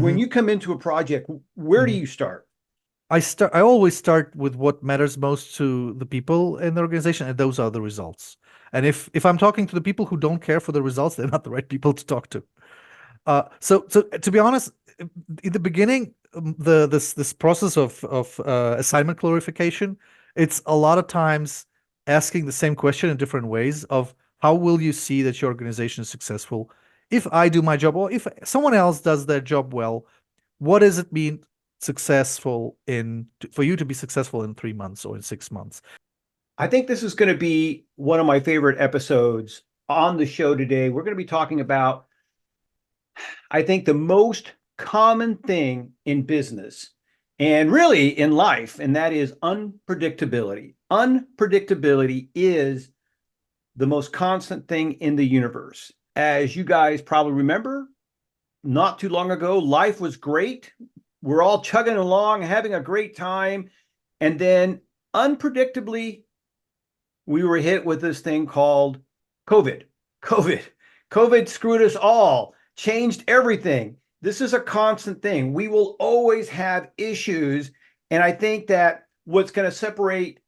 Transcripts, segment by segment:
when you come into a project, where do Mhm. you start? I always start with what matters most to the people in the organization, and those are the results. And if I'm talking to the people who don't care for the results, they're not the right people to talk to. So to be honest, in the beginning, this process of assignment clarification, it's a lot of times asking the same question in different ways of how will you see that your organization is successful if I do my job or if someone else does their job well, what does it mean successful in for you to be successful in 3 months or in 6 months? I think this is going to be one of my favorite episodes on the show today. We're going to be talking about, I think, the most common thing in business and really in life, and that is unpredictability. Unpredictability is the most constant thing in the universe. As you guys probably remember, not too long ago, life was great. We're all chugging along, having a great time. And then unpredictably, we were hit with this thing called COVID. COVID. COVID screwed us all, changed everything. This is a constant thing. We will always have issues. And I think that what's going to separate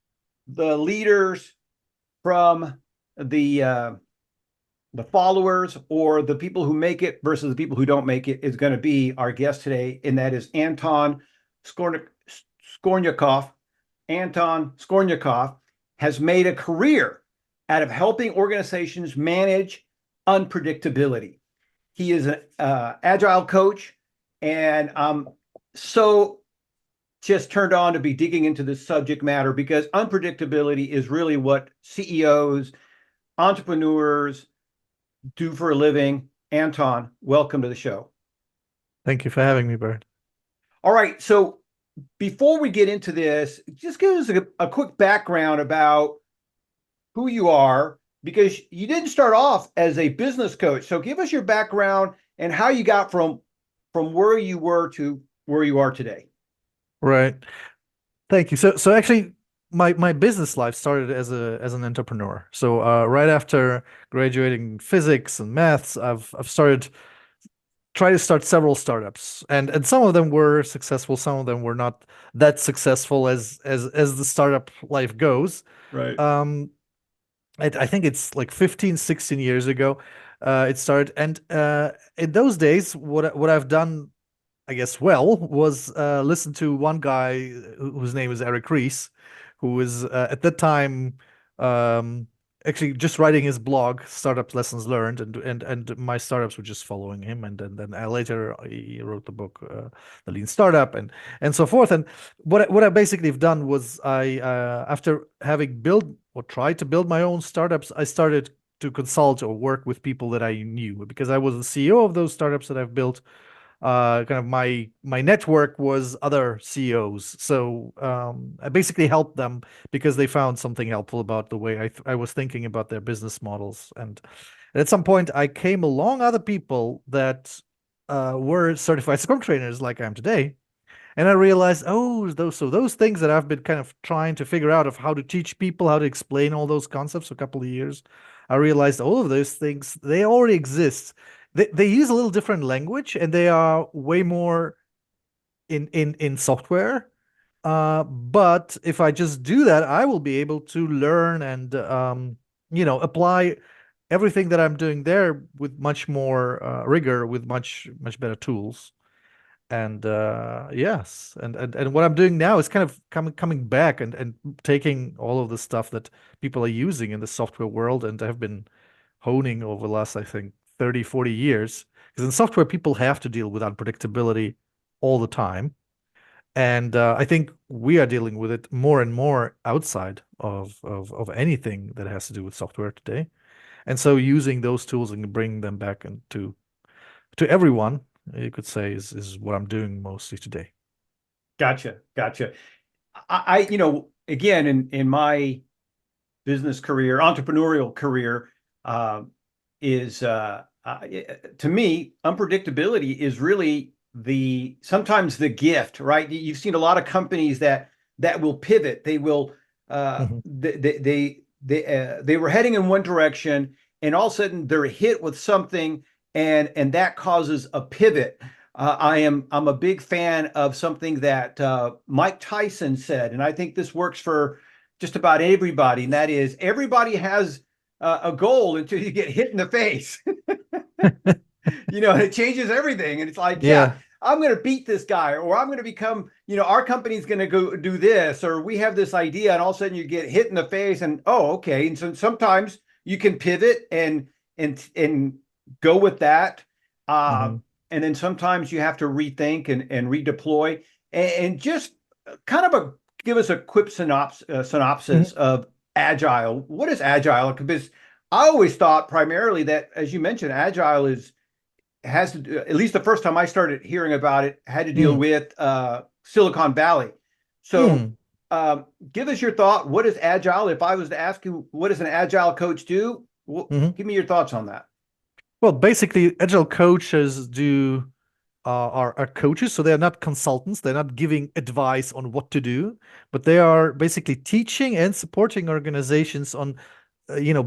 the leaders from the uh, the followers or the people who make it versus the people who don't make it is going to be our guest today, and that is Anton Skornyakov. Anton Skornyakov has made a career out of helping organizations manage unpredictability. He is an agile coach, and I'm so just turned on to be digging into this subject matter because unpredictability is really what CEOs, entrepreneurs, do for a living. Anton, welcome to the show. Thank you for having me, Bert. All right. So before we get into this, just give us a quick background about who you are, because you didn't start off as a business coach. So give us your background and how you got from where you were to where you are today. Right. Thank you. So actually my business life started as an entrepreneur. So right after graduating physics and maths, I've started try to start several startups, and some of them were successful, some of them were not that successful as the startup life goes. Right. um I think it's like 15, 16 years ago it started. And in those days, what I've done, I guess, well, was listen to one guy whose name is Eric Ries, who was at that time um, actually just writing his blog, Startup Lessons Learned, and my startups were just following him. And then later he wrote the book, The Lean Startup, and so forth. And what I basically have done was after having built or tried to build my own startups, I started to consult or work with people that I knew because I was the CEO of those startups that I've built. Kind of my network was other CEOs, so I basically helped them because they found something helpful about the way I was thinking about their business models. And at some point, I came along other people that were certified Scrum trainers like I am today, and I realized, oh, those things that I've been kind of trying to figure out of how to teach people, how to explain all those concepts for a couple of years. I realized all of those things, they already exist. They use a little different language, and they are way more in software. But if I just do that, I will be able to learn and apply everything that I'm doing there with much more rigor, with much better tools. And yes, and what I'm doing now is kind of coming back and taking all of the stuff that people are using in the software world and have been honing over the last, I think, 30, 40 years. Because in software, people have to deal with unpredictability all the time. And I think we are dealing with it more and more outside of anything that has to do with software today. And so using those tools and bringing them back into to everyone, you could say, is what I'm doing mostly today. Gotcha. Gotcha. Again, in my business career, entrepreneurial career, uh, is to me, unpredictability is really the sometimes the gift, right? You've seen a lot of companies that will pivot. They will Mhm. they were heading in one direction, and all of a sudden they're hit with something, and that causes a pivot. I'm a big fan of something that Mike Tyson said, and I think this works for just about everybody, and that is everybody has a goal until you get hit in the face. It changes everything. And it's like, yeah, Yeah. I'm going to beat this guy, or I'm going to become, our company's going to go do this, or we have this idea, and all of a sudden you get hit in the face, and oh, okay. And so sometimes you can pivot and go with that. Uh, Mhm. and then sometimes you have to rethink and redeploy and just kind of give us a quick synopsis Mhm. of Agile. What is Agile? Because I always thought primarily that, as you mentioned, Agile has to, at least the first time I started hearing about it, had to deal Mm. with Silicon Valley. So, Mm. give us your thought. What is Agile? If I was to ask you, what does an Agile coach do? Mhm. Give me your thoughts on that. Well, basically, agile coaches are coaches, so they're not consultants. They're not giving advice on what to do, but they are basically teaching and supporting organizations on,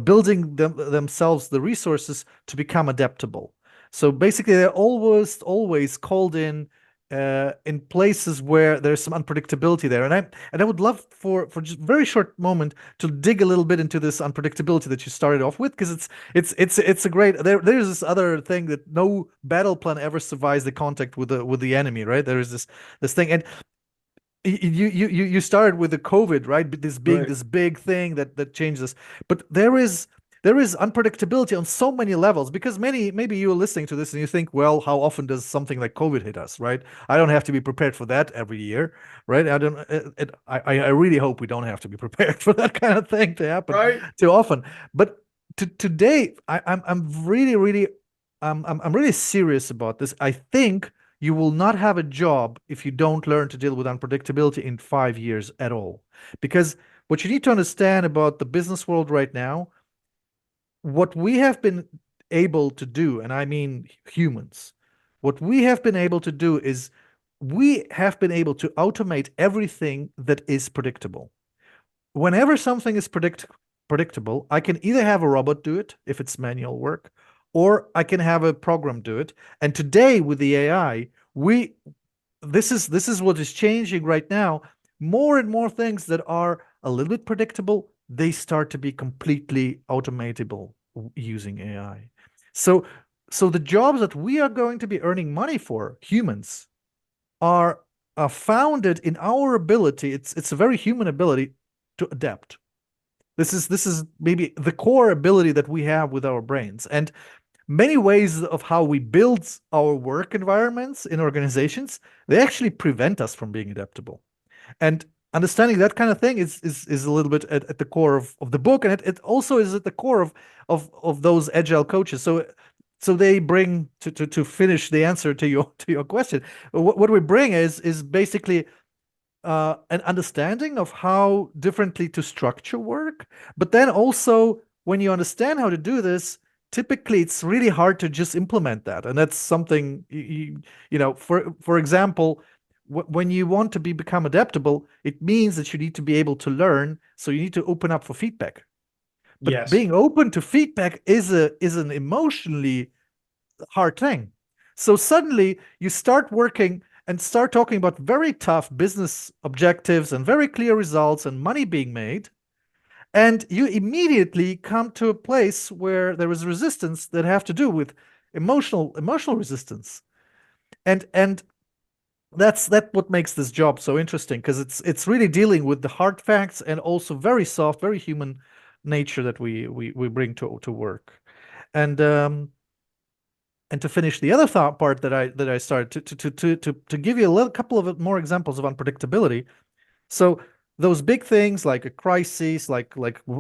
building themselves the resources to become adaptable. So basically, they're always called in places where there's some unpredictability there. And I would love for just a very short moment to dig a little bit into this unpredictability that you started off with, because it's a great there's this other thing that no battle plan ever survives the contact with the enemy, right? There is this thing. And you started with the COVID, right? This being Right. this big thing that changes. But there is unpredictability on so many levels, because maybe you're listening to this and you think, well, how often does something like COVID hit us, right? I don't have to be prepared for that every year, right? I don't. I really hope we don't have to be prepared for that kind of thing to happen Right. too often. But today, I'm really I'm really serious about this. I think you will not have a job if you don't learn to deal with unpredictability in 5 years at all. Because what you need to understand about the business world right now, what we have been able to do, and I mean humans, what we have been able to do is we have been able to automate everything that is predictable. Whenever something is predictable, I can either have a robot do it if it's manual work, or I can have a program do it. And today with the AI, we this is what is changing right now. More and more things that are a little bit predictable, they start to be completely automatable using AI. So so the jobs that we are going to be earning money for, humans, are are founded in our ability. It's a very human ability to adapt. This is maybe the core ability that we have with our brains. And many ways of how we build our work environments in organizations, they actually prevent us from being adaptable. And understanding that kind of thing is a little bit at the core of the book, and it also is at the core of those agile coaches. So they bring to finish the answer to your question. What we bring is basically an understanding of how differently to structure work. But then also, when you understand how to do this, typically it's really hard to just implement that. And that's something, for example, when you want to become adaptable, it means that you need to be able to learn. So you need to open up for feedback. But Yes. being open to feedback is an emotionally hard thing. So suddenly you start working and start talking about very tough business objectives and very clear results and money being made. And you immediately come to a place where there is resistance that have to do with emotional resistance. And that's what makes this job so interesting, because it's really dealing with the hard facts and also very soft, very human nature that we bring to work. And and to finish the other thought part that I started to give you a little couple of more examples of unpredictability. So those big things like a crisis, like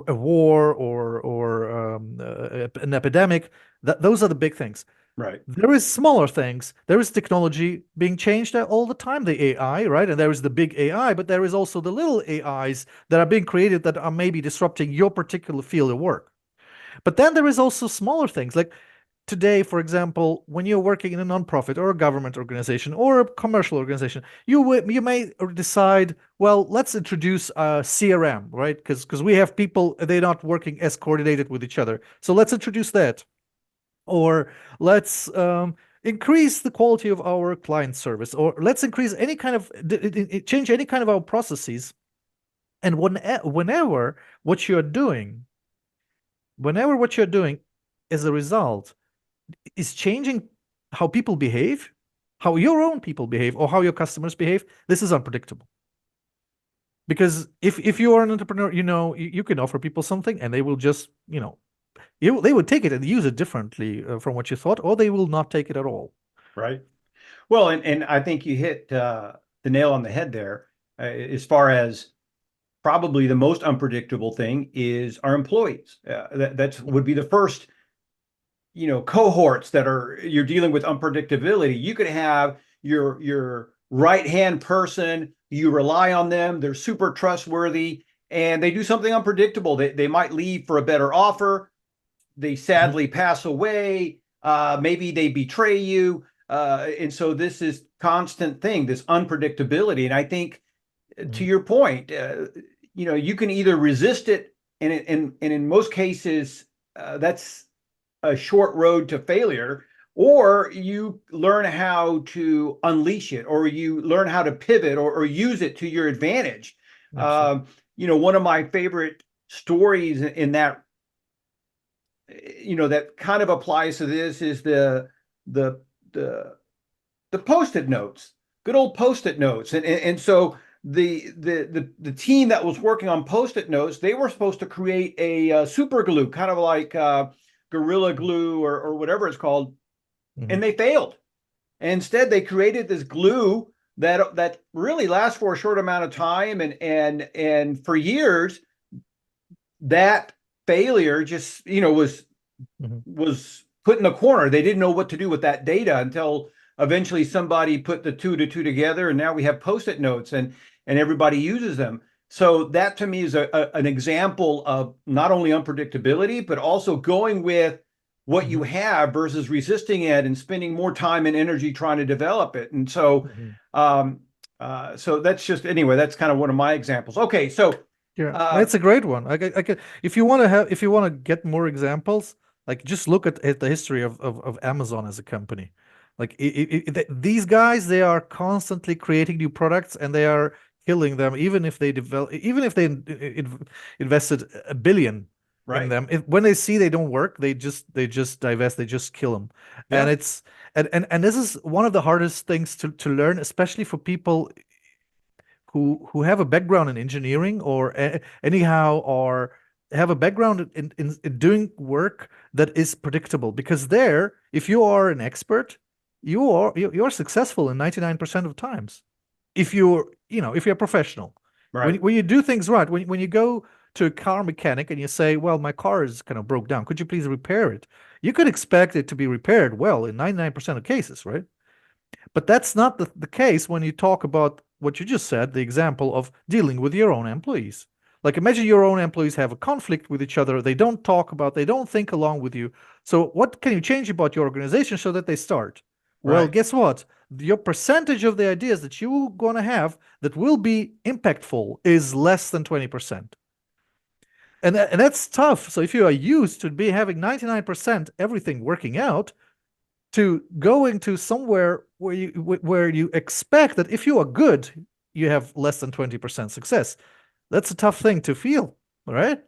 a war or an epidemic, those are the big things. Right. There is smaller things. There is technology being changed all the time, the AI, right? And there is the big AI, but there is also the little AIs that are being created that are maybe disrupting your particular field of work. But then there is also smaller things like today, for example, when you're working in a nonprofit or a government organization or a commercial organization, you may decide, well, let's introduce a CRM, right? Because we have people, they're not working as coordinated with each other, so let's introduce that. Or let's increase the quality of our client service, or let's increase any kind of change any kind of our processes. And whenever what you're doing, whenever what you're doing as a result is changing how people behave, how your own people behave, or how your customers behave, this is unpredictable. Because if you are an entrepreneur, you can offer people something and they will just, they would take it and use it differently from what you thought, or they will not take it at all. Right. Well, and I think you hit the nail on the head there, as far as probably the most unpredictable thing is our employees. That's would be the first, cohorts that you're dealing with unpredictability. You could have your right hand person, you rely on them, they're super trustworthy, and they do something unpredictable. They might leave for a better offer, they sadly pass away, maybe they betray you. And so this is constant thing, this unpredictability. And I think to your point, you can either resist it, and in most cases, that's a short road to failure, or you learn how to unleash it, or you learn how to pivot, or use it to your advantage. One of my favorite stories in that, that kind of applies to this is the post-it notes, good old post-it notes. And so the team that was working on post-it notes, they were supposed to create a super glue, kind of like Gorilla Glue or whatever it's called, and they failed. And instead, they created this glue that really lasts for a short amount of time, and for years, that failure just was put in the corner. They didn't know what to do with that data until eventually somebody put the two to two together, and now we have post-it notes, and everybody uses them. So that to me is an example of not only unpredictability, but also going with what you have versus resisting it and spending more time and energy trying to develop it. And so, so that's just, anyway, that's kind of one of my examples. Okay, so yeah, it's a great one. I could, if you want to get more examples, like just look at the history of Amazon as a company. Like these guys, they are constantly creating new products and they are killing them, even if they invested $1 billion in them. When they see they don't work, they just divest, they just kill them. And it's and this is one of the hardest things to learn, especially for people who have a background in engineering or anyhow, or have a background in doing work that is predictable. Because there, if you are an expert, you're successful in 99% of times. If you're a professional, when you do things right, when you go to a car mechanic and you say, well, my car is kind of broke down, could you please repair it? You could expect it to be repaired well in 99% of cases, right? But that's not the case when you talk about what you just said, the example of dealing with your own employees. Like imagine your own employees have a conflict with each other. They don't they don't think along with you. So what can you change about your organization so that they start? Well, guess what? Your percentage of the ideas that you're going to have that will be impactful is less than 20%. And that's tough. So if you are used to be having 99% everything working out, to going to somewhere where you expect that if you are good, you have less than 20% success. That's a tough thing to feel, right?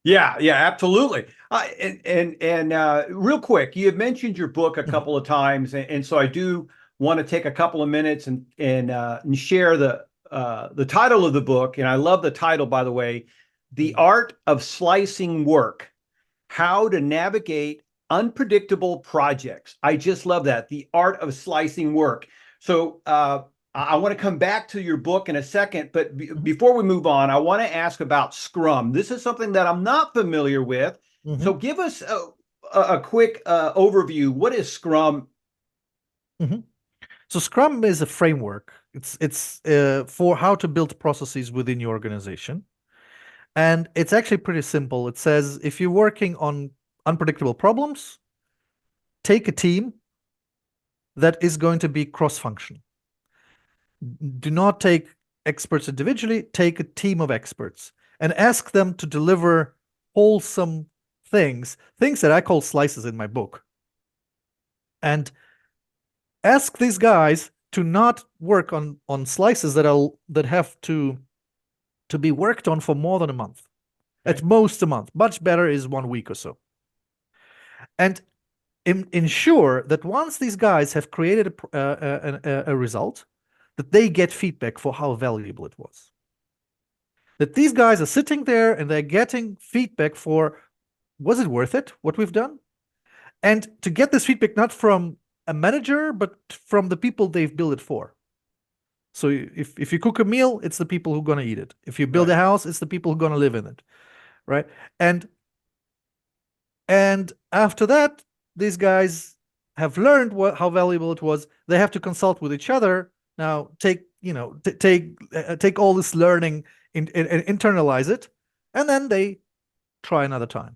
Yeah, absolutely. And real quick, you have mentioned your book a couple of times, and so I do want to take a couple of minutes and share the title of the book. And I love the title, by the way, "The Art of Slicing Work: How to Navigate Unpredictable Projects." I just love that, "The Art of Slicing Work." So I want to come back to your book in a second, but before we move on, I want to ask about Scrum. This is something that I'm not familiar with. So give us a quick overview. What is Scrum? So Scrum is a framework. It's for how to build processes within your organization. And it's actually pretty simple. It says if you're working on unpredictable problems, take a team that is going to be cross-functional. Do not take experts individually, take a team of experts and ask them to deliver wholesome things that I call slices in my book. And ask these guys to not work on slices that have to be worked on for more than a month. Okay. At most a month. Much better is 1 week or so. And ensure that once these guys have created a result, that they get feedback for how valuable it was. That these guys are sitting there and they're getting feedback for, was it worth it, what we've done? And to get this feedback not from a manager, but from the people they've built it for. So if you cook a meal, it's the people who are going to eat it. If you build a house, it's the people who are going to live in it, right? And after that, these guys have learned how valuable it was. They have to consult with each other. Now take all this learning and internalize it, and then they try another time.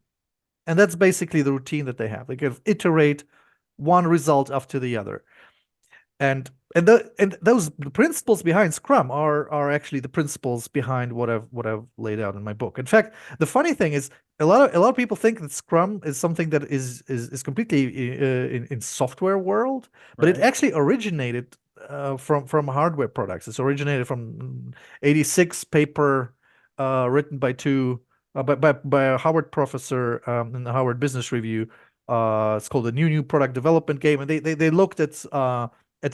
And that's basically the routine that they have. They kind of iterate one result after the other. And those principles behind Scrum are actually the principles behind what I've laid out in my book. In fact, the funny thing is a lot of people think that Scrum is something that is completely in software world, but it actually originated from hardware products. It's originated from 86 paper written by a Harvard professor in the Harvard Business Review. It's called the New Product Development Game, and they looked at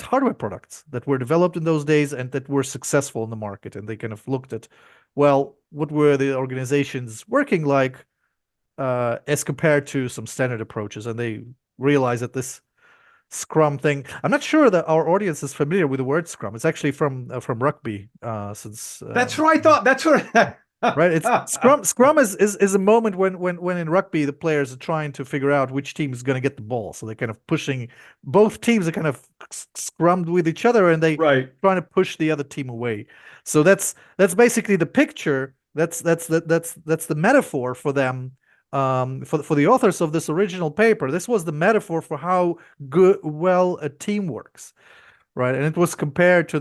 hardware products that were developed in those days and that were successful in the market. And they kind of looked at, well, what were the organizations working like as compared to some standard approaches. And they realized that this Scrum thing, I'm not sure that our audience is familiar with the word Scrum. It's actually from rugby. That's what I thought. That's what. Right, it's Scrum is a moment when in rugby the players are trying to figure out which team is going to get the ball, so they're kind of pushing, both teams are kind of scrummed with each other, and they trying to push the other team away. So that's basically the picture. That's the metaphor for them, for the authors of this original paper. This was the metaphor for how well a team works, right? And it was compared to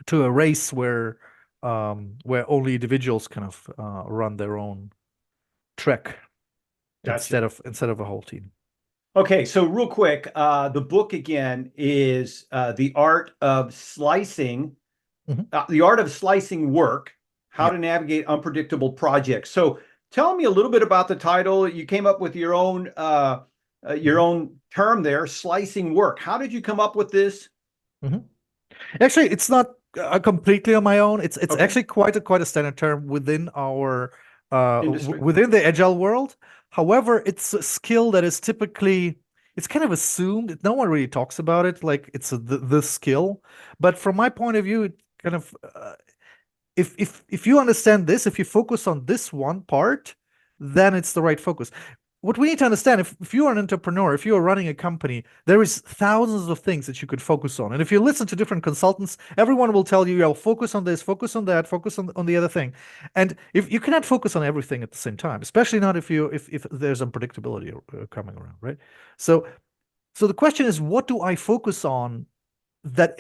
a race where only individuals kind of run their own track. Gotcha. instead of a whole team. Okay, so real quick, the book again is The Art of Slicing, The Art of Slicing Work, How to Navigate Unpredictable Projects. So tell me a little bit about the title. You came up with your own term there, slicing work. How did you come up with this? Actually, it's not completely on my own. It's actually quite a standard term within our within the Agile world. However, it's a skill that is typically, it's kind of assumed. No one really talks about it like it's the skill. But from my point of view, it kind of if you understand this, if you focus on this one part, then it's the right focus. What we need to understand, if you are an entrepreneur, if you are running a company, there is thousands of things that you could focus on. And if you listen to different consultants, everyone will tell you, focus on this, focus on that, focus on the other thing. And if you cannot focus on everything at the same time, especially not if there's unpredictability coming around, right? So the question is, what do I focus on that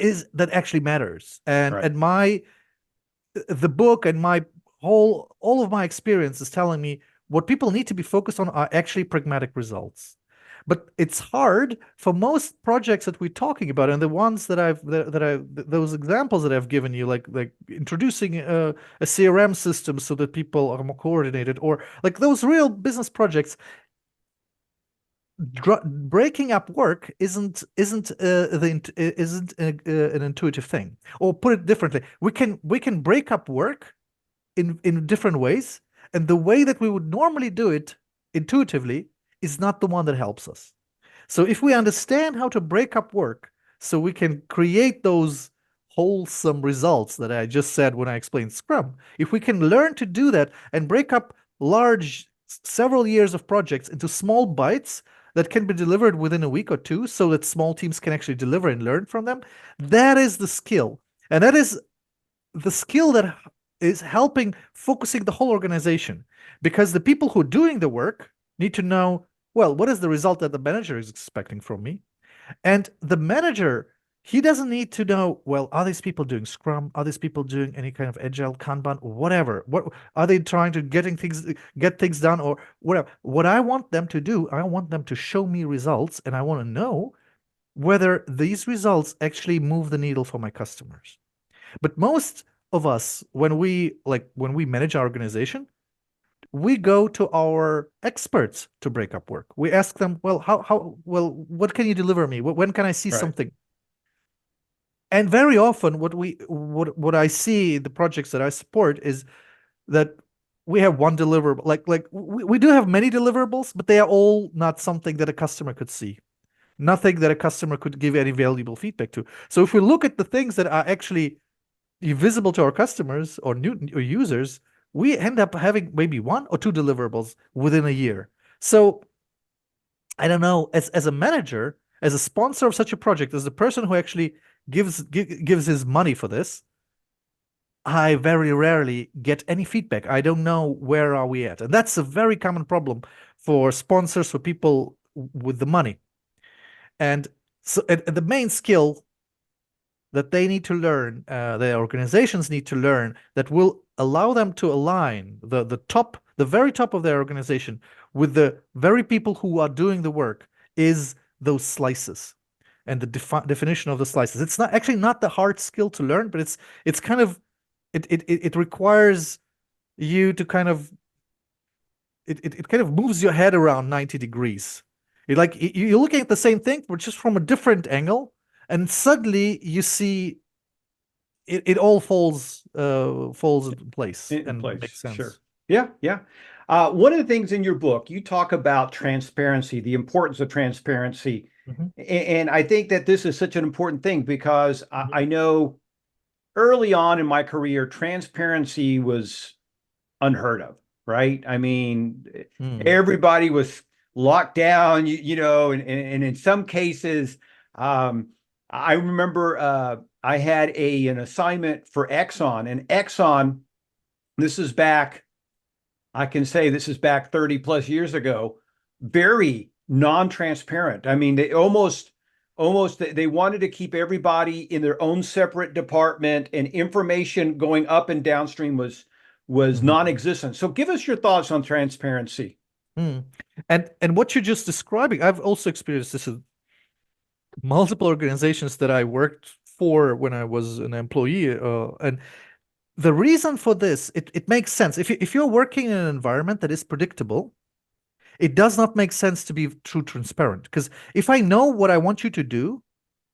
actually matters? And the book and all of my experience is telling me what people need to be focused on are actually pragmatic results. But it's hard for most projects that we're talking about, and the ones those examples that I've given you, like introducing a CRM system so that people are more coordinated, or like those real business projects. Breaking up work isn't an intuitive thing. Or put it differently, we can break up work in different ways. And the way that we would normally do it intuitively is not the one that helps us. So if we understand how to break up work so we can create those wholesome results that I just said when I explained Scrum, if we can learn to do that and break up large, several years of projects into small bites that can be delivered within a week or two so that small teams can actually deliver and learn from them, that is the skill. And that is the skill that is helping focusing the whole organization, because the people who are doing the work need to know, well, what is the result that the manager is expecting from me? And the manager, he doesn't need to know, well, are these people doing Scrum? Are these people doing any kind of Agile, Kanban, whatever? What are they trying to get things done or whatever? What I want them to do, I want them to show me results, and I want to know whether these results actually move the needle for my customers. But most of us, when we manage our organization, we go to our experts to break up work. We ask them, well, what can you deliver me? When can I see Right. something? And very often, what I see the projects that I support is that we have one deliverable. We do have many deliverables, but they are all not something that a customer could see. Nothing that a customer could give any valuable feedback to. So if we look at the things that are actually visible to our customers or new or users, we end up having maybe one or two deliverables within a year. So I don't know, as a manager, as a sponsor of such a project, as the person who actually gives his money for this, I very rarely get any feedback. I don't know where are we at. And that's a very common problem for sponsors, for people with the money. And so the main skill that they need to learn, their organizations need to learn, that will allow them to align the very top of their organization with the very people who are doing the work, is those slices and the definition of the slices. It's not actually not the hard skill to learn, but it's kind of it requires you to kind of it kind of moves your head around 90 degrees. You're looking at the same thing, but just from a different angle, and suddenly you see it all falls into place In and place. makes sense. Sure. Yeah. Yeah. One of the things in your book, you talk about transparency, the importance of transparency. Mhm. And I think that this is such an important thing because Mhm. I know early on in my career, transparency was unheard of, right? I mean, Mm. everybody was locked down, and in some cases, um, I remember I had an assignment for Exxon, and Exxon, this is back, I can say this is back 30 plus years ago, very non-transparent. I mean, they almost they wanted to keep everybody in their own separate department, and information going up and downstream was Mhm. non-existent. So give us your thoughts on transparency. Mm. And what you're just describing, I've also experienced this in multiple organizations that I worked for when I was an employee. And the reason for this, it makes sense. If you're working in an environment that is predictable, it does not make sense to be too transparent. Because if I know what I want you to do,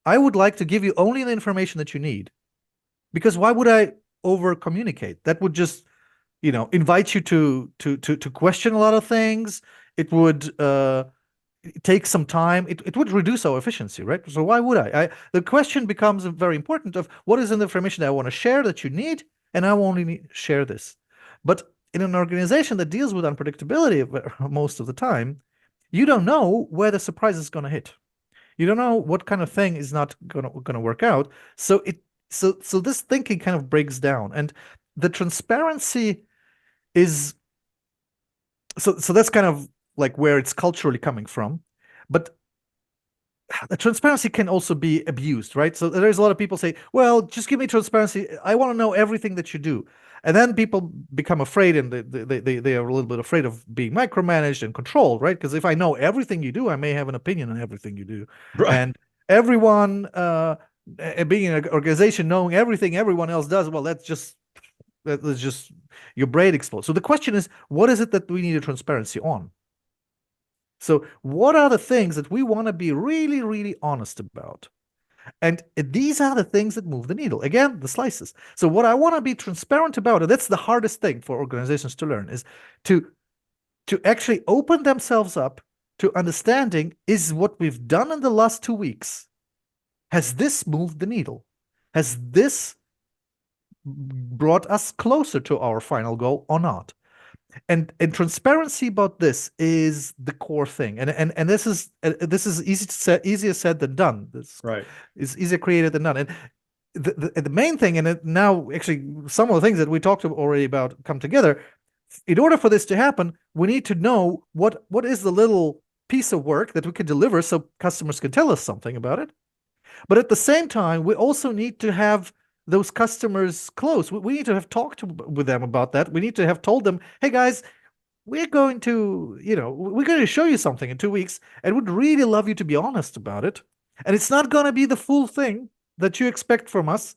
I would like to give you only the information that you need. Because why would I over communicate? That would just, invite you to question a lot of things. It would take some time. It would reduce our efficiency, right? So why would the question becomes very important of what is the information that I want to share that you need, and I will only share this. But in an organization that deals with unpredictability most of the time, you don't know where the surprise is going to hit. You don't know what kind of thing is not going to work out. So this thinking kind of breaks down, and the transparency is so that's kind of like where it's culturally coming from. But the transparency can also be abused, right? So there's a lot of people say, well, just give me transparency. I want to know everything that you do. And then people become afraid, and they are a little bit afraid of being micromanaged and controlled, right? Because if I know everything you do, I may have an opinion on everything you do. Right. And everyone being in an organization knowing everything everyone else does, well, that's just your brain explodes. So the question is, what is it that we need a transparency on? So what are the things that we want to be really, really honest about? And these are the things that move the needle. Again, the slices. So what I want to be transparent about, and that's the hardest thing for organizations to learn, is to actually open themselves up to understanding, is what we've done in the last 2 weeks, has this moved the needle? Has this brought us closer to our final goal or not? And transparency about this is the core thing. And this is easier said than done. This Right. is easier created than done. And the main thing, and now actually some of the things that we talked already about come together. In order for this to happen, we need to know what is the little piece of work that we can deliver so customers can tell us something about it. But at the same time, we also need to have those customers close. We need to have talked with them about that. We need to have told them, hey guys, we're going to show you something in 2 weeks, and would really love you to be honest about it. And it's not going to be the full thing that you expect from us.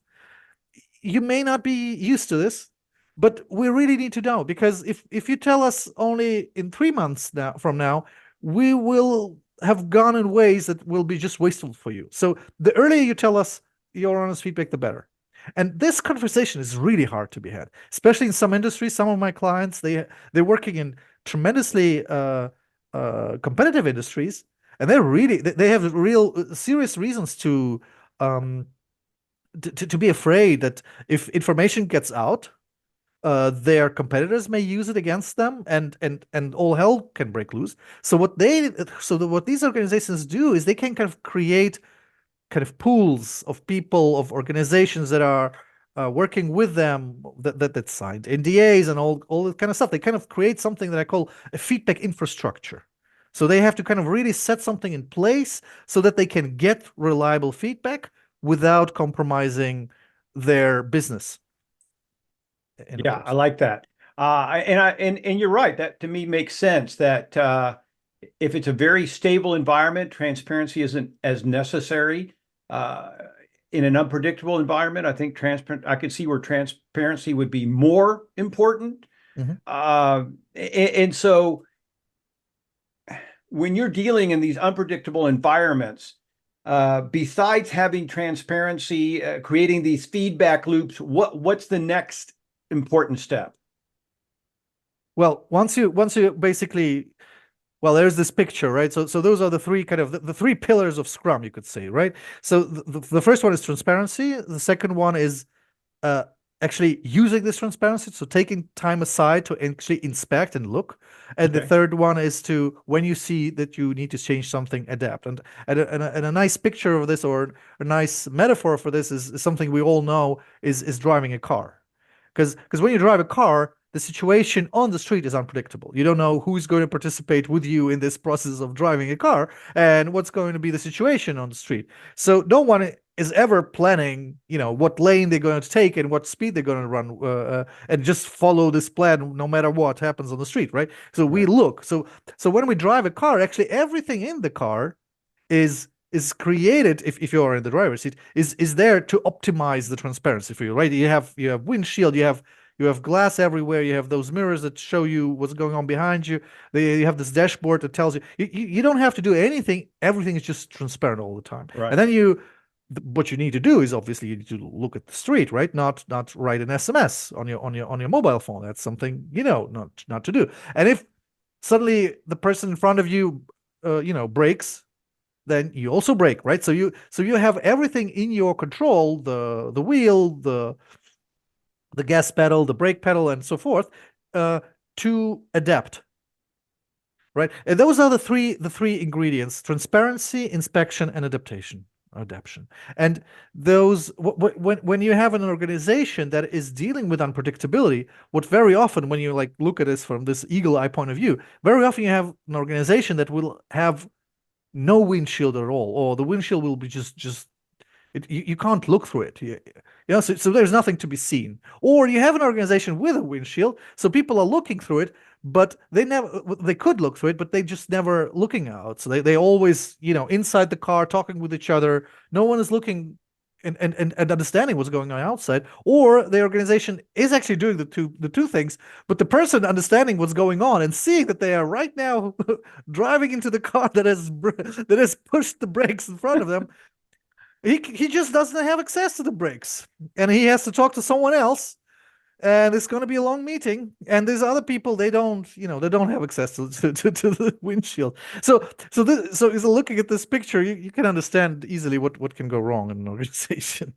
You may not be used to this, but we really need to know, because if you tell us only in 3 months from now, we will have gone in ways that will be just wasteful for you. So the earlier you tell us your honest feedback, the better. And this conversation is really hard to be had, especially in some industries. Some of my clients, they're working in tremendously competitive industries, and they have real serious reasons um, to be afraid that if information gets out, their competitors may use it against them, and all hell can break loose. What these organizations do is they can kind of create kind of pools of people, of organizations that are working with them, that signed NDAs and all that kind of stuff. They kind of create something that I call a feedback infrastructure. So they have to kind of really set something in place so that they can get reliable feedback without compromising their business, in other Yeah, I words. like that. And you're right. That to me makes sense that if it's a very stable environment, transparency isn't as necessary. Uh, in an unpredictable environment, I think transparent. I could see where transparency would be more important. Mhm. And so when you're dealing in these unpredictable environments, besides having transparency, creating these feedback loops, what's the next important step? Well, once you basically, well, there's this picture, right? So those are the three kind of the three pillars of Scrum, you could say, right? So the first one is transparency. The second one is uh, actually using this transparency, so taking time aside to actually inspect and look. And the Okay. third one is to, when you see that you need to change something, adapt. And a nice picture of this, or a nice metaphor for this, is something we all know, is driving a car. Because when you drive a car, the situation on the street is unpredictable. You don't know who's going to participate with you in this process of driving a car, and what's going to be the situation on the street. So no one is ever planning, what lane they're going to take and what speed they're going to run, and just follow this plan no matter what happens on the street, right? So we Right. look. So when we drive a car, actually everything in the car is created, if you're in the driver's seat, is there to optimize the transparency for you, right? You have windshield, you have glass everywhere, you have those mirrors that show you what's going on behind you. You have this dashboard that tells you don't have to do anything. Everything is just transparent all the time. And Right. then what you need to do is, obviously, you need to look at the street, right? Not write an SMS on your mobile phone. That's something, not to do. And if suddenly the person in front of you breaks, then you also brake, right? So you have everything in your control, the wheel, the gas pedal, the brake pedal, and so forth, uh, to adapt, right? And those are the three ingredients: transparency, inspection, and adaptation. And those, when you have an organization that is dealing with unpredictability, what very often, when you like look at this from this eagle eye point of view, very often you have an organization that will have no windshield at all, or the windshield will be just you can't look through it. So there's nothing to be seen. Or you have an organization with a windshield, so people are looking through it, but they could look through it, but they just never looking out. So they always, inside the car talking with each other. No one is looking and understanding what's going on outside. Or the organization is actually doing the two things, but the person understanding what's going on and seeing that they are right now driving into the car that has pushed the brakes in front of them, he just doesn't have access to the brakes, and he has to talk to someone else, and it's going to be a long meeting. And there's other people, they don't have access to the windshield. So is looking at this picture, you can understand easily what can go wrong in an organization.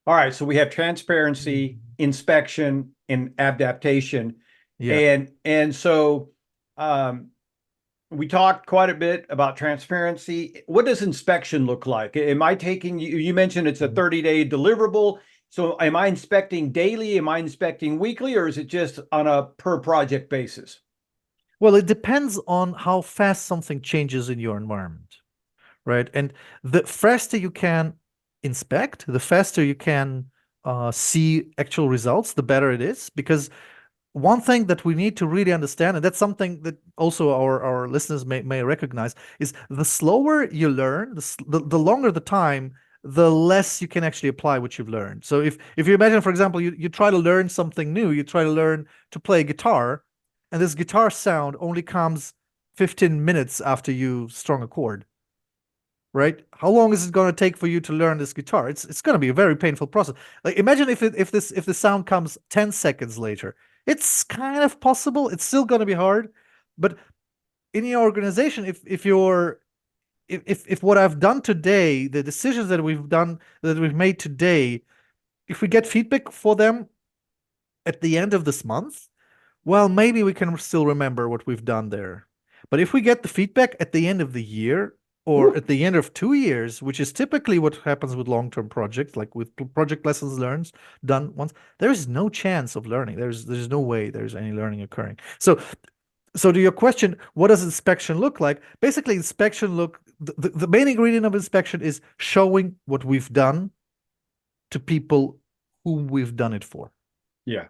All right. So we have transparency, inspection, and adaptation. Yeah. And so um, we talked quite a bit about transparency. What does inspection look like? Am I taking you? You mentioned it's a 30-day deliverable. So am I inspecting daily? Am I inspecting weekly, or is it just on a per project basis? Well, it depends on how fast something changes in your environment, right? And the faster you can inspect, the faster you can see actual results, the better it is, because one thing that we need to really understand, and that's something that also our listeners may recognize, is the slower you learn, the longer the time, the less you can actually apply what you've learned. So if you imagine, for example, you try to learn something new, you try to learn to play guitar, and this guitar sound only comes 15 minutes after you strung a chord, right? How long is it going to take for you to learn this guitar? It's going to be a very painful process. Like imagine if the sound comes 10 seconds later. It's kind of possible. It's still going to be hard, but in your organization, if what I've done today, the decisions that we've made today, if we get feedback for them at the end of this month, well, maybe we can still remember what we've done there. But if we get the feedback at the end of the year or at the end of 2 years, which is typically what happens with long-term projects, like with project lessons learned done once, there is no chance of learning. There's no way there's any learning occurring. So to your question, what does inspection look like? Basically, the main ingredient of inspection is showing what we've done to people whom we've done it for. Yeah.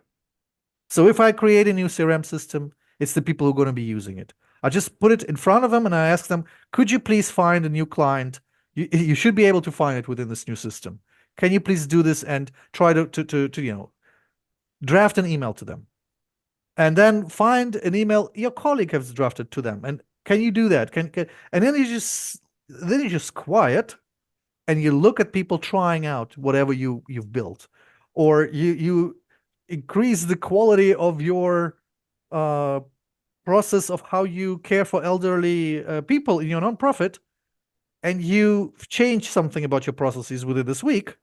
So if I create a new CRM system, it's the people who are going to be using it. I just put it in front of them and I ask them, could you please find a new client? You should be able to find it within this new system. Can you please do this and try to draft an email to them? And then find an email your colleague has drafted to them. And can you do that? And then you just quiet and you look at people trying out whatever you've built, or you increase the quality of your process of how you care for elderly people in your nonprofit, and you change something about your processes within this week.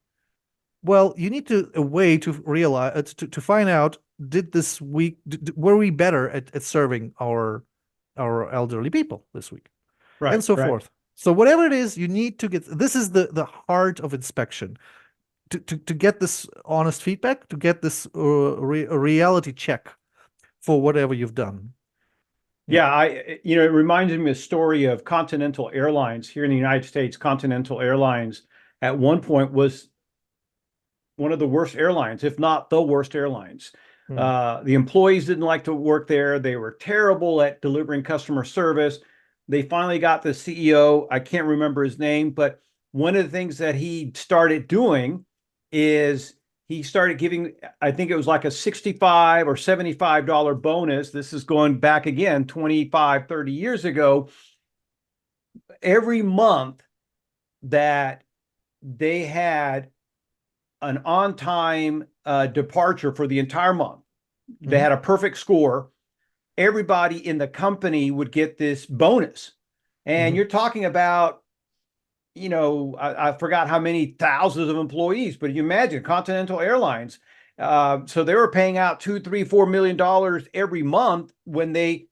Well, you need a way to realize to find out, did this week were we better at serving our elderly people this week, and so forth. So whatever it is, you need to get, this is the heart of inspection, to get this honest feedback, to get this reality check for whatever you've done. Yeah, it reminds me of a story of Continental Airlines here in the United States. Continental Airlines at one point was one of the worst airlines, if not the worst airlines. The employees didn't like to work there. They were terrible at delivering customer service. They finally got the CEO, I can't remember his name, but one of the things that he started doing is he started giving, I think it was like a $65 or $75 bonus. This is going back again 25, 30 years ago. Every month that they had an on-time departure for the entire month, they had a perfect score, everybody in the company would get this bonus. And you're talking about, I forgot how many thousands of employees, but you imagine Continental Airlines. So they were paying out $2, $3, $4 million every month when they,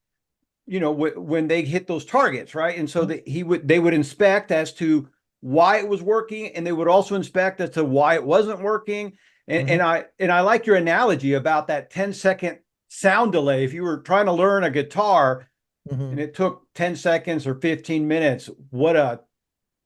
when they hit those targets, right? And so they would inspect as to why it was working, and they would also inspect as to why it wasn't working. And I like your analogy about that 10-second sound delay. If you were trying to learn a guitar and it took 10 seconds or 15 minutes, what a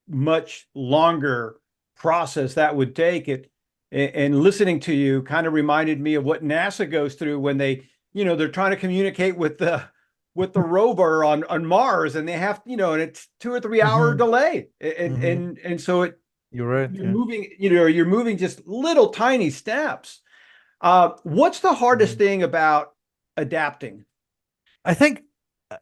much longer process that would take it. And listening to you kind of reminded me of what NASA goes through when they're trying to communicate with the rover on Mars, and they have, and it's 2 or 3 hour delay. And so you're right. You're moving just little tiny steps. What's the hardest thing about adapting? I think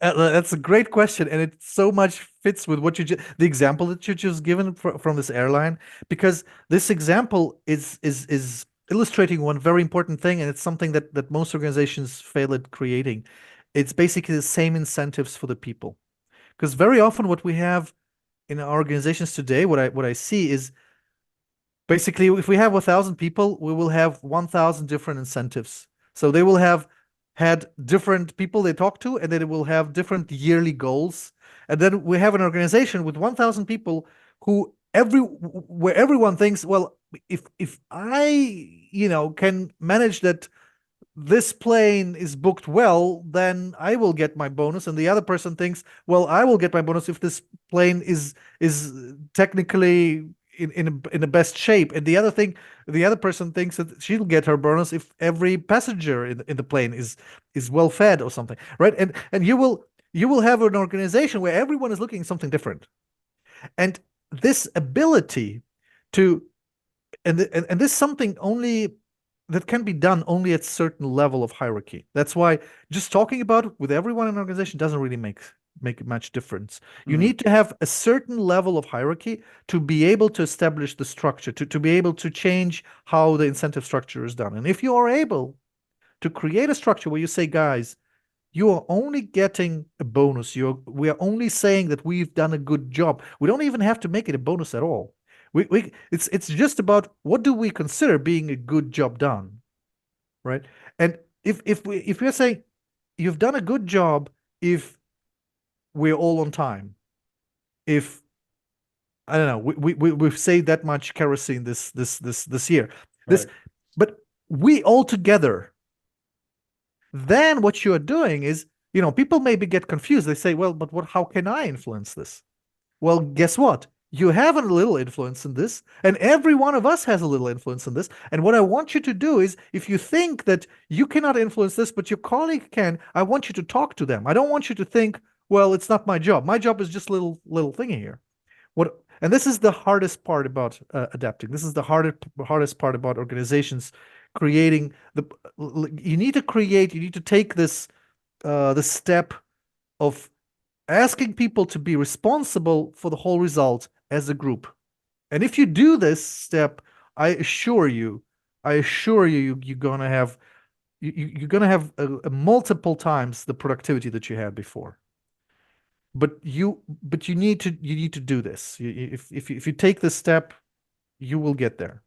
that's a great question, and it so much fits with what the example that you just given from this airline, because this example is illustrating one very important thing, and it's something that most organizations fail at creating. It's basically the same incentives for the people, because very often what we have in our organizations today, what I see is basically, if we have 1,000 people, we will have 1,000 different incentives. So they will have had different people they talk to, and then it will have different yearly goals. And then we have an organization with 1,000 people where everyone thinks, well, if I, can manage that this plane is booked well, then I will get my bonus. And the other person thinks, well, I will get my bonus if this plane is technically in the best shape, and the other person thinks that she'll get her bonus if every passenger in the plane is well fed or something, right? And you will have an organization where everyone is looking at something different, and this ability to and this is something only that can be done only at certain level of hierarchy. That's why just talking about it with everyone in an organization doesn't really make much difference. You Mm. need to have a certain level of hierarchy to be able to establish the structure, to be able to change how the incentive structure is done. And if you are able to create a structure where you say, guys, you are only getting a bonus. We are only saying that we've done a good job. We don't even have to make it a bonus at all. It's just about what do we consider being a good job done, right? And if we're saying you've done a good job if we're all on time, if I don't know, we've saved that much kerosene this year, this, Right. but we all together, then what you are doing is, people maybe get confused. They say, well, but how can I influence this? Well, guess what? You have a little influence in this, and every one of us has a little influence in this. And what I want you to do is, if you think that you cannot influence this, but your colleague can, I want you to talk to them. I don't want you to think, well, it's not my job. My job is just little thing here. And this is the hardest part about adapting. This is the hardest part about organizations creating the. You need to create. You need to take the step of asking people to be responsible for the whole result as a group. And if you do this step, I assure you, you're gonna have you're gonna have a multiple times the productivity that you had before. But you need to do this. If you take this step, you will get there.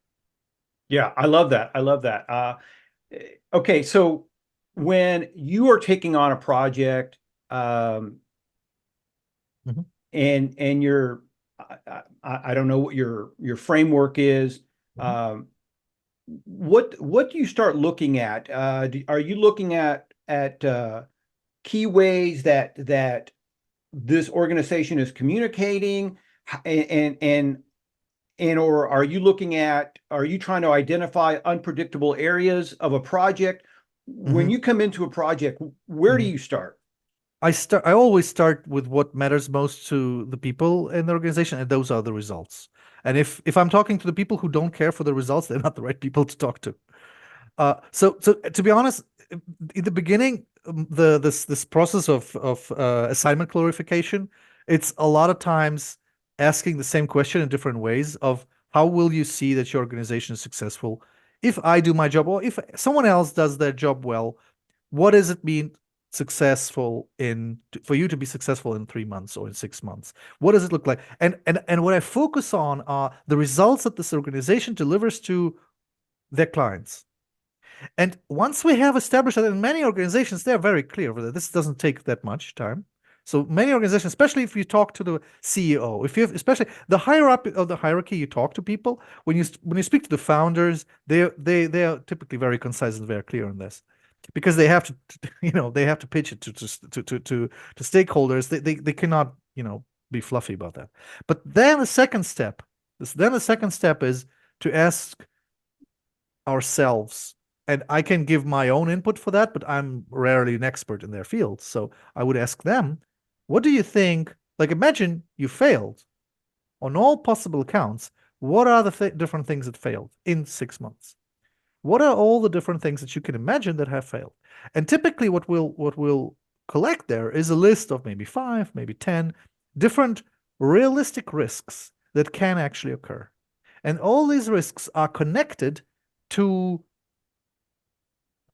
Yeah, I love that. I love that. Okay, so when you are taking on a project, Mhm. and I don't know what your framework is. Mhm. What do you start looking at? Are you looking at key ways that this organization is communicating, and or are you trying to identify unpredictable areas of a project? When Mhm. you come into a project, where do Mhm. you start? I always start with what matters most to the people in the organization, and those are the results. And if I'm talking to the people who don't care for the results, they're not the right people to talk to. So to be honest, in the beginning, this process of assignment clarification, it's a lot of times asking the same question in different ways of how will you see that your organization is successful if I do my job or if someone else does their job well, what does it mean successful in for you to be successful in 3 months or in 6 months? What does it look like? And what I focus on are the results that this organization delivers to their clients. And once we have established that in many organizations, they're very clear that this doesn't take that much time. So many organizations, especially if you talk to the CEO, if you especially the higher up of the hierarchy, you talk to people. When you speak to the founders, they are typically very concise and very clear on this, because they have to, they have to pitch it to stakeholders. They cannot, be fluffy about that. But then the second step is to ask ourselves. And I can give my own input for that, but I'm rarely an expert in their field. So I would ask them, what do you think? Like, imagine you failed on all possible accounts. What are the different things that failed in 6 months? What are all the different things that you can imagine that have failed? And typically, what we'll collect there is a list of maybe 5, maybe 10 different realistic risks that can actually occur. And all these risks are connected to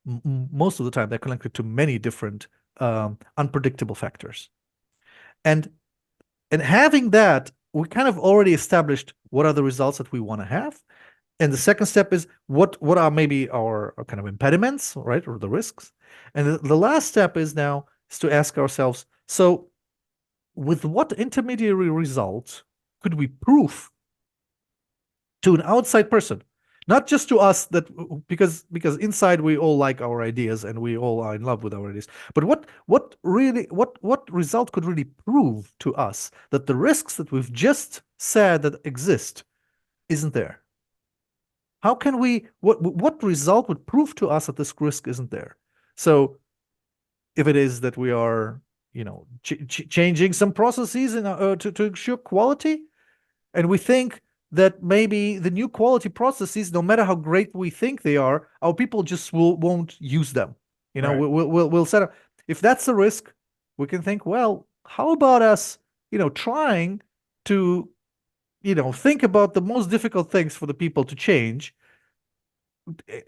most of the time they're connected to many different unpredictable factors. And having that, we kind of already established what are the results that we want to have. And the second step is what are maybe our kind of impediments, right, or the risks. And the last step is now is to ask ourselves, so with what intermediary result could we prove to an outside person, not just to us, that because inside we all like our ideas and we all are in love with our ideas, but what result could really prove to us that the risks that we've just said that exist isn't there? How can we, what result would prove to us that this risk isn't there? So if it is that we are, changing some processes to ensure quality, and we think that maybe the new quality processes, no matter how great we think they are, our people just won't use them. Right. We'll set up. If that's a risk, we can think, well, how about us, trying to, think about the most difficult things for the people to change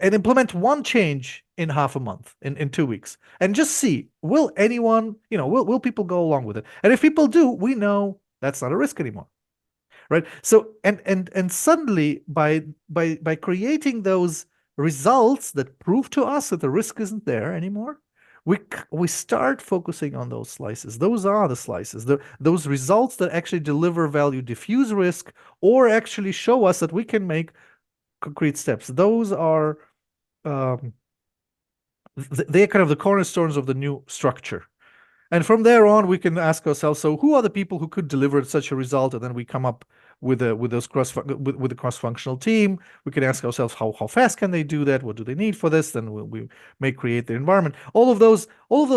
and implement one change in half a month, in 2 weeks, and just see, will anyone, will people go along with it? And if people do, we know that's not a risk anymore. Right. So and suddenly by creating those results that prove to us that the risk isn't there anymore, we start focusing on those slices. Those are the slices, those results that actually deliver value, diffuse risk, or actually show us that we can make concrete steps. Those are they're kind of the cornerstones of the new structure. And from there on, we can ask ourselves, so who are the people who could deliver such a result? And then we come up with those with a cross-functional team. We can ask ourselves, how fast can they do that? What do they need for this? Then we may create the environment. All of those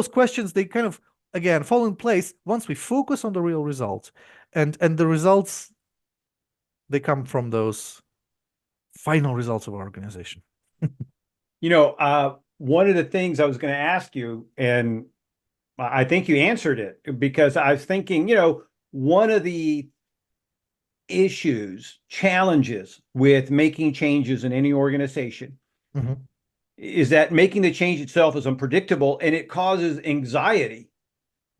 questions, they kind of, again, fall in place once we focus on the real results. And the results, they come from those final results of our organization. One of the things I was going to ask you, and I think you answered it, because I was thinking, one of the challenges with making changes in any organization is that making the change itself is unpredictable and it causes anxiety.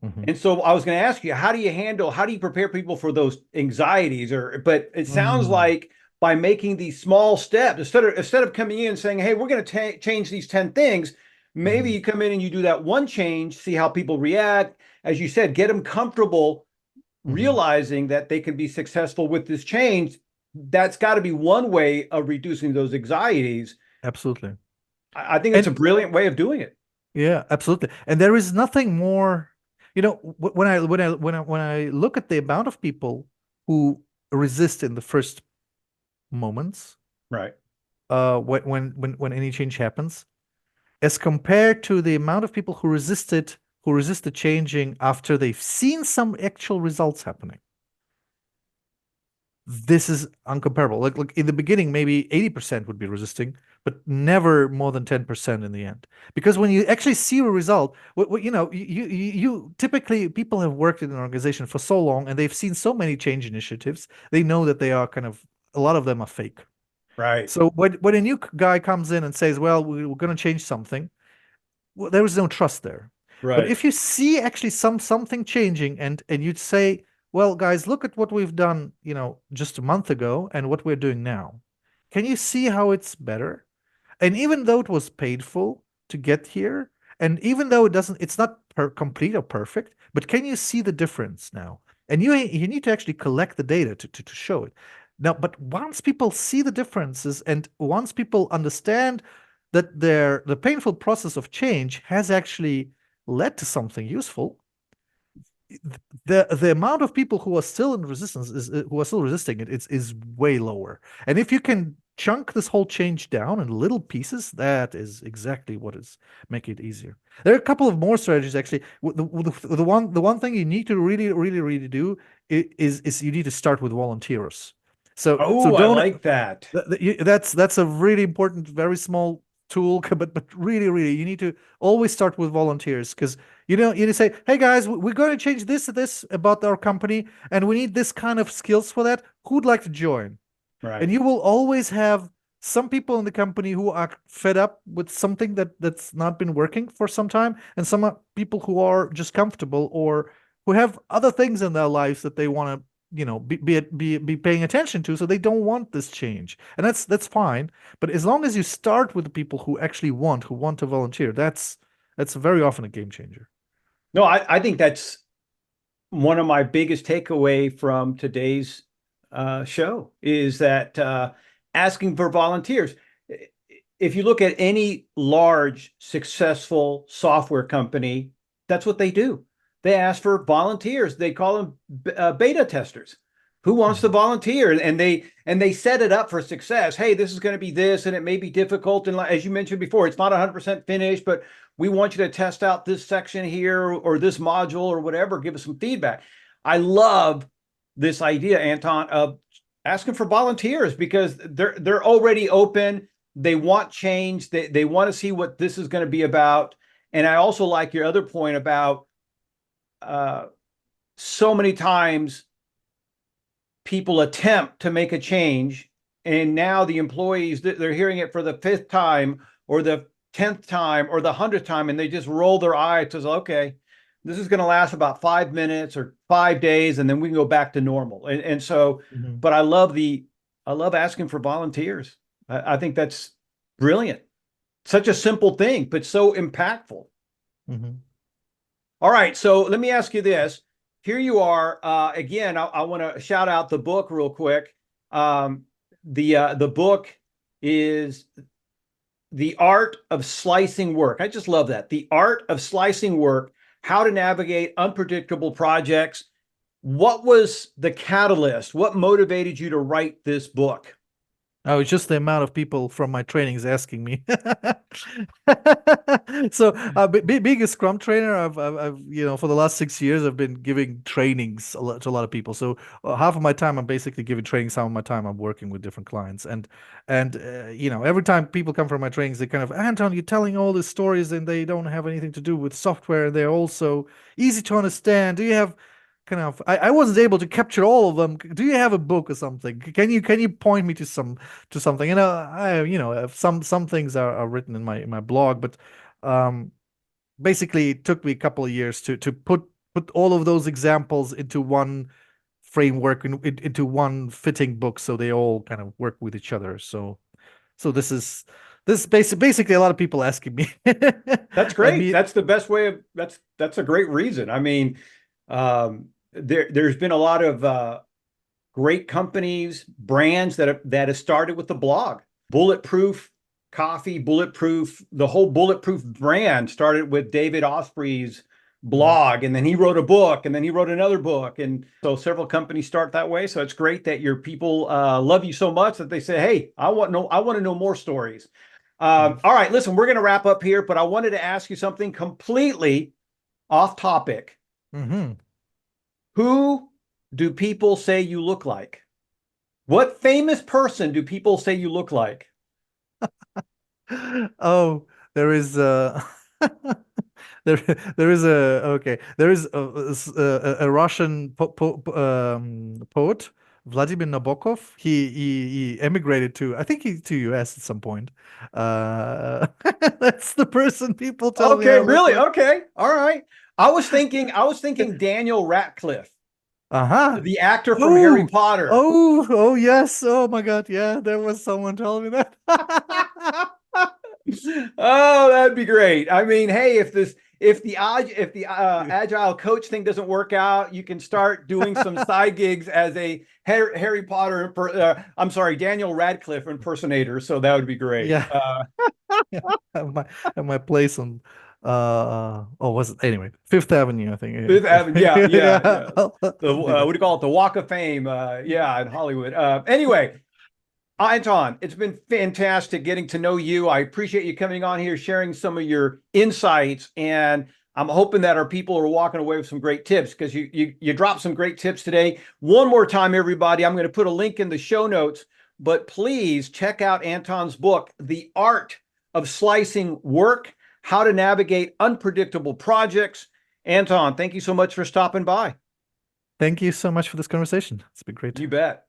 And so I was going to ask you, how do you prepare people for those anxieties? But it sounds like by making these small steps, instead of coming in and saying, hey, we're going to change these 10 things, maybe you come in and you do that one change, see how people react. As you said, get them comfortable realizing that they can be successful with this change. That's got to be one way of reducing those anxieties. Absolutely. I think it's a brilliant way of doing it. Yeah, absolutely. And there is nothing more, when I look at the amount of people who resist in the first moments, right, when any change happens, as compared to the amount of people who resisted changing after they've seen some actual results happening, this is uncomparable. Like in the beginning, maybe 80% would be resisting, but never more than 10% in the end. Because when you actually see a result, you typically, people have worked in an organization for so long and they've seen so many change initiatives, they know that they are a lot of them are fake. right. So when a new guy comes in and says, well, we're going to change something, well, there is no trust there. But Right. if you see actually something changing, and you'd say, well, guys, look at what we've done, just a month ago and what we're doing now. Can you see how it's better? And even though it was painful to get here, and even though it's not complete or perfect, but can you see the difference now? And you need to actually collect the data to show it. Now, but once people see the differences and once people understand that the painful process of change has actually led to something useful, the amount of people who are still in resistance who are still resisting it is way lower. And if you can chunk this whole change down in little pieces, that is exactly what is making it easier. There are a couple of more strategies actually. The one thing you need to really do is you need to start with volunteers. So I don't like that. that's a really important, very small tool, but really you need to always start with volunteers, because you say, hey guys, we're going to change this about our company and we need this kind of skills for that. Who'd like to join? Right. And you will always have some people in the company who are fed up with something that's not been working for some time, and some people who are just comfortable or who have other things in their lives that they want to be paying attention to, so they don't want this change, and that's fine. But as long as you start with the people who actually who want to volunteer, that's very often a game changer. No, I think that's one of my biggest takeaway from today's show is that asking for volunteers. If you look at any large successful software company, that's what they do. They ask for volunteers. They call them beta testers, Who wants to Mhm. volunteer? And they set it up for success. Hey, this is going to be this, and it may be difficult. And as you mentioned before, it's not 100% finished, but we want you to test out this section here or this module or whatever. Give us some feedback. I love this idea, Anton, of asking for volunteers because they're already open. They want change. They want to see what this is going to be about. And I also like your other point about so many times people attempt to make a change, and now the employees, they're hearing it for the fifth time or the 10th time or the 100th time, and they just roll their eyes to, okay, this is going to last about 5 minutes or 5 days, and then we can go back to normal. And so, Mhm. but I love asking for volunteers. I think that's brilliant. Such a simple thing, but so impactful. Mhm. All right, so let me ask you this. Here you are. Again, I want to shout out the book real quick. Um, the book is The Art of Slicing Work. I just love that. The Art of Slicing Work, How to Navigate Unpredictable Projects. What was the catalyst? What motivated you to write this book? Oh, it's just the amount of people from my trainings asking me. So, being a Scrum trainer, for the last 6 years, I've been giving trainings to a lot of people. So, half of my time I'm basically giving trainings. Some of my time I'm working with different clients, and every time people come from my trainings, they kind of, Anton, you're telling all these stories, and they don't have anything to do with software. They're also easy to understand. Do you have kind of I wasn't able to capture all of them. Do you have a book or something? Can you point me to something? And some things are written in my blog, but um basically it took me a couple of years to put all of those examples into one framework, into one fitting book, so they all kind of work with each other. So basically a lot of people asking me That's and great. me. That's the best way of that's a great reason. I mean, there's been a lot of great companies, brands that have started with the blog. Bulletproof Coffee, Bulletproof, the whole Bulletproof brand started with David Osprey's Mhm. blog, and then he wrote a book, and then he wrote another book, and so several companies start that way. So it's great that your people love you so much that they say, "Hey, I want to know more stories." Mhm. All right, listen, we're going to wrap up here, but I wanted to ask you something completely off topic. Mhm. Who do people say you look like? What famous person do people say you look like? Oh, there is there there is a okay there is a Russian poet, Vladimir Nabokov. He emigrated to, I think, to US at some point. Uh, that's the person people tell me I Okay, look really? like. Okay. All right. I was thinking Daniel Radcliffe, Uh-huh. the actor from Harry Oh, Potter. oh, yes. Oh my God. Yeah, there was someone telling me that. Oh, that'd be great. I mean, hey, if the agile coach thing doesn't work out, you can start doing some side gigs as a Harry Potter, I'm sorry, Daniel Radcliffe impersonator. So that would be great. Yeah. Yeah, at my place on was it, anyway, Fifth Avenue, I think. Fifth Avenue, yeah, yeah, Yeah, yeah. The I'll be there. what do you call it? The Walk of Fame. Yeah, in Hollywood. Anyway, Anton, it's been fantastic getting to know you. I appreciate you coming on here, sharing some of your insights, and I'm hoping that our people are walking away with some great tips because you dropped some great tips today. One more time, everybody, I'm going to put a link in the show notes, but please check out Anton's book, The Art of Slicing Work: How to Navigate Unpredictable Projects. Anton, thank you so much for stopping by. Thank you so much for this conversation. It's been great. You bet.